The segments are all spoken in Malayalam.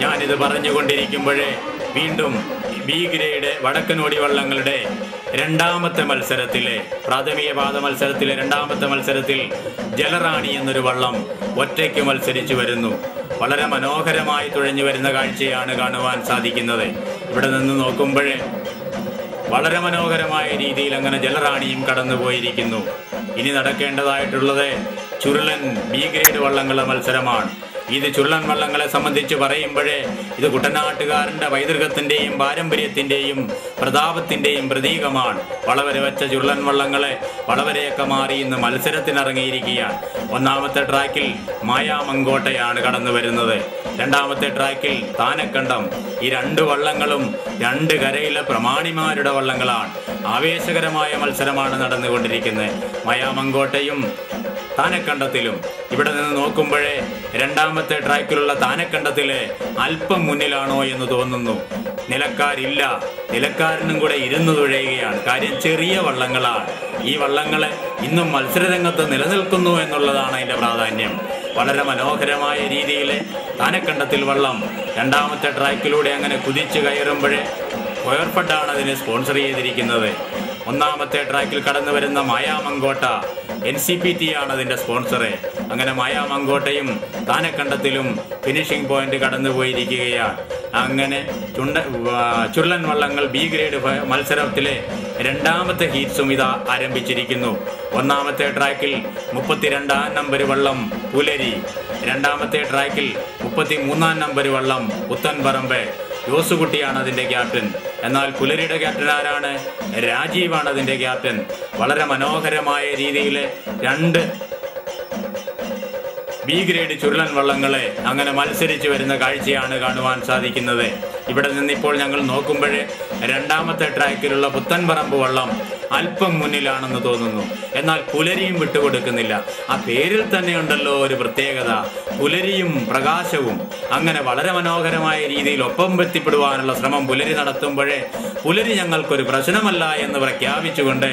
ഞാനിത് പറഞ്ഞുകൊണ്ടിരിക്കുമ്പോഴേ വീണ്ടും ബി ഗ്രേഡ് വടക്കനോടി വള്ളങ്ങളുടെ രണ്ടാമത്തെ മത്സരത്തിലെ പ്രാഥമിക പാദ മത്സരത്തിലെ രണ്ടാമത്തെ മത്സരത്തിൽ ജലറാണി എന്നൊരു വള്ളം ഒറ്റയ്ക്ക് മത്സരിച്ചു വരുന്നു. വളരെ മനോഹരമായി തുഴഞ്ഞു വരുന്ന കാഴ്ചയാണ് കാണുവാൻ സാധിക്കുന്നത്. ഇവിടെ നിന്ന് നോക്കുമ്പോഴേ വളരെ മനോഹരമായ രീതിയിൽ അങ്ങനെ ജലറാണിയും കടന്നുപോയിരിക്കുന്നു. ഇനി നടക്കേണ്ടതായിട്ടുള്ളത് ചുരുളൻ ബി ഗ്രേഡ് വള്ളങ്ങളുടെ മത്സരമാണ്. ഇത് ചുരുളൻ വള്ളങ്ങളെ സംബന്ധിച്ച് പറയുമ്പോഴേ ഇത് കുട്ടനാട്ടുകാരൻ്റെ പൈതൃകത്തിൻ്റെയും പാരമ്പര്യത്തിൻ്റെയും പ്രതാപത്തിൻ്റെയും പ്രതീകമാണ്. വളവര വെച്ച ചുരുളൻ വള്ളങ്ങളെ വളവരെയൊക്കെ മാറി ഇന്ന് മത്സരത്തിനിറങ്ങിയിരിക്കുകയാണ്. ഒന്നാമത്തെ ട്രാക്കിൽ മായാമങ്കോട്ടയാണ് കടന്നു വരുന്നത്. രണ്ടാമത്തെ ട്രാക്കിൽ താനക്കണ്ടം. ഈ രണ്ട് വള്ളങ്ങളും രണ്ട് കരയിലെ പ്രമാണിമാരുടെ വള്ളങ്ങളാണ്. ആവേശകരമായ മത്സരമാണ് നടന്നുകൊണ്ടിരിക്കുന്നത്. മായാമങ്കോട്ടയും താനക്കണ്ടത്തിലും. ഇവിടെ നിന്ന് നോക്കുമ്പോഴേ രണ്ടാമത്തെ ട്രാക്കിലുള്ള താനക്കണ്ടത്തില് അല്പം മുന്നിലാണോ എന്ന് തോന്നുന്നു. നിലക്കാരില്ല, നിലക്കാരനും കൂടെ ഇരുന്ന് തുഴയുകയാണ്. കാര്യം ചെറിയ വള്ളങ്ങളാണ്. ഈ വള്ളങ്ങളെ ഇന്നും മത്സരരംഗത്ത് നിലനിൽക്കുന്നു എന്നുള്ളതാണ് അതിൻ്റെ പ്രാധാന്യം. വളരെ മനോഹരമായ രീതിയിൽ താനക്കണ്ടത്തിൽ വള്ളം രണ്ടാമത്തെ ട്രാക്കിലൂടെ അങ്ങനെ കുതിച്ചു കയറുമ്പോഴേ കോയർഫെഡാണ് അതിനെ സ്പോൺസർ ചെയ്തിരിക്കുന്നത്. ഒന്നാമത്തെ ട്രാക്കിൽ കടന്നു വരുന്ന മായാമങ്കോട്ട NCPT ആണ് അതിൻ്റെ സ്പോൺസറെ. അങ്ങനെ മായാമങ്കോട്ടയും താനക്കണ്ടത്തിലും ഫിനിഷിംഗ് പോയിന്റ് കടന്നു പോയിരിക്കുകയാണ്. അങ്ങനെ ചുരുളൻ വള്ളങ്ങൾ ബി ഗ്രേഡ് മത്സരത്തിലെ രണ്ടാമത്തെ ഹീറ്റ്സും ഇതാ ആരംഭിച്ചിരിക്കുന്നു. ഒന്നാമത്തെ ട്രാക്കിൽ 32 നമ്പർ വള്ളം പുലരി. രണ്ടാമത്തെ ട്രാക്കിൽ 33 നമ്പർ വള്ളം പുത്തൻപറമ്പ്. യോസുകുട്ടിയാണ് അതിൻ്റെ ക്യാപ്റ്റൻ. എന്നാൽ പുലരിയുടെ ക്യാപ്റ്റൻ ആരാണ്? രാജീവാണ് അതിൻ്റെ ക്യാപ്റ്റൻ. വളരെ മനോഹരമായ രീതിയിൽ രണ്ട് ബി ഗ്രേഡ് ചുരുളൻ വള്ളങ്ങളെ അങ്ങനെ മത്സരിച്ച് വരുന്ന കാഴ്ചയാണ് കാണുവാൻ സാധിക്കുന്നത്. ഇവിടെ നിന്നിപ്പോൾ ഞങ്ങൾ നോക്കുമ്പോഴേ രണ്ടാമത്തെ ട്രാക്കിലുള്ള പുത്തൻപറമ്പ് വള്ളം അല്പം മുന്നിലാണെന്ന് തോന്നുന്നു. എന്നാൽ പുലരിയും വിട്ടുകൊടുക്കുന്നില്ല. ആ പേരിൽ തന്നെയുണ്ടല്ലോ ഒരു പ്രത്യേകത, പുലരിയും പ്രകാശവും. അങ്ങനെ വളരെ മനോഹരമായ രീതിയിൽ ഒപ്പം എത്തിപ്പെടുവാനുള്ള ശ്രമം പുലരി നടത്തുമ്പോഴേ പുലരി ഞങ്ങൾക്കൊരു പ്രശ്നമല്ല എന്ന് പ്രഖ്യാപിച്ചുകൊണ്ട്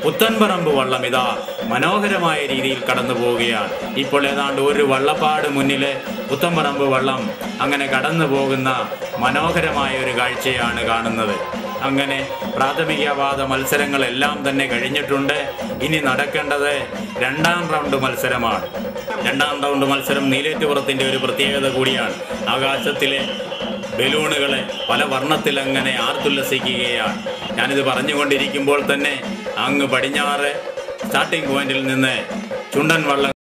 പുത്തൻപറമ്പ് വള്ളം ഇതാ മനോഹരമായ രീതിയിൽ കടന്നു പോവുകയാണ്. ഇപ്പോൾ ഏതാണ്ട് ഒരു വള്ളപ്പാട് മുന്നിലെ പുത്തൻപറമ്പ് വള്ളം അങ്ങനെ കടന്നു പോകുന്ന മനോഹരമായ ഒരു കാഴ്ചയാണ് കാണുന്നത്. അങ്ങനെ പ്രാഥമിക പാദ മത്സരങ്ങളെല്ലാം തന്നെ കഴിഞ്ഞിട്ടുണ്ട്. ഇനി നടക്കേണ്ടത് രണ്ടാം റൗണ്ട് മത്സരമാണ്. രണ്ടാം റൗണ്ട് മത്സരം നീലേറ്റുപുറത്തിൻ്റെ ഒരു പ്രത്യേകത കൂടിയാണ്. ആകാശത്തിലെ ബലൂണുകളെ പല വർണ്ണത്തിൽ അങ്ങനെ ആർത്തുല്ലസിക്കുകയാണ്. ഞാനിത് പറഞ്ഞുകൊണ്ടിരിക്കുമ്പോൾ തന്നെ അങ്ങ് പടിഞ്ഞാറ് സ്റ്റാർട്ടിംഗ് പോയിന്റിൽ നിന്ന് ചുണ്ടൻ വള്ളം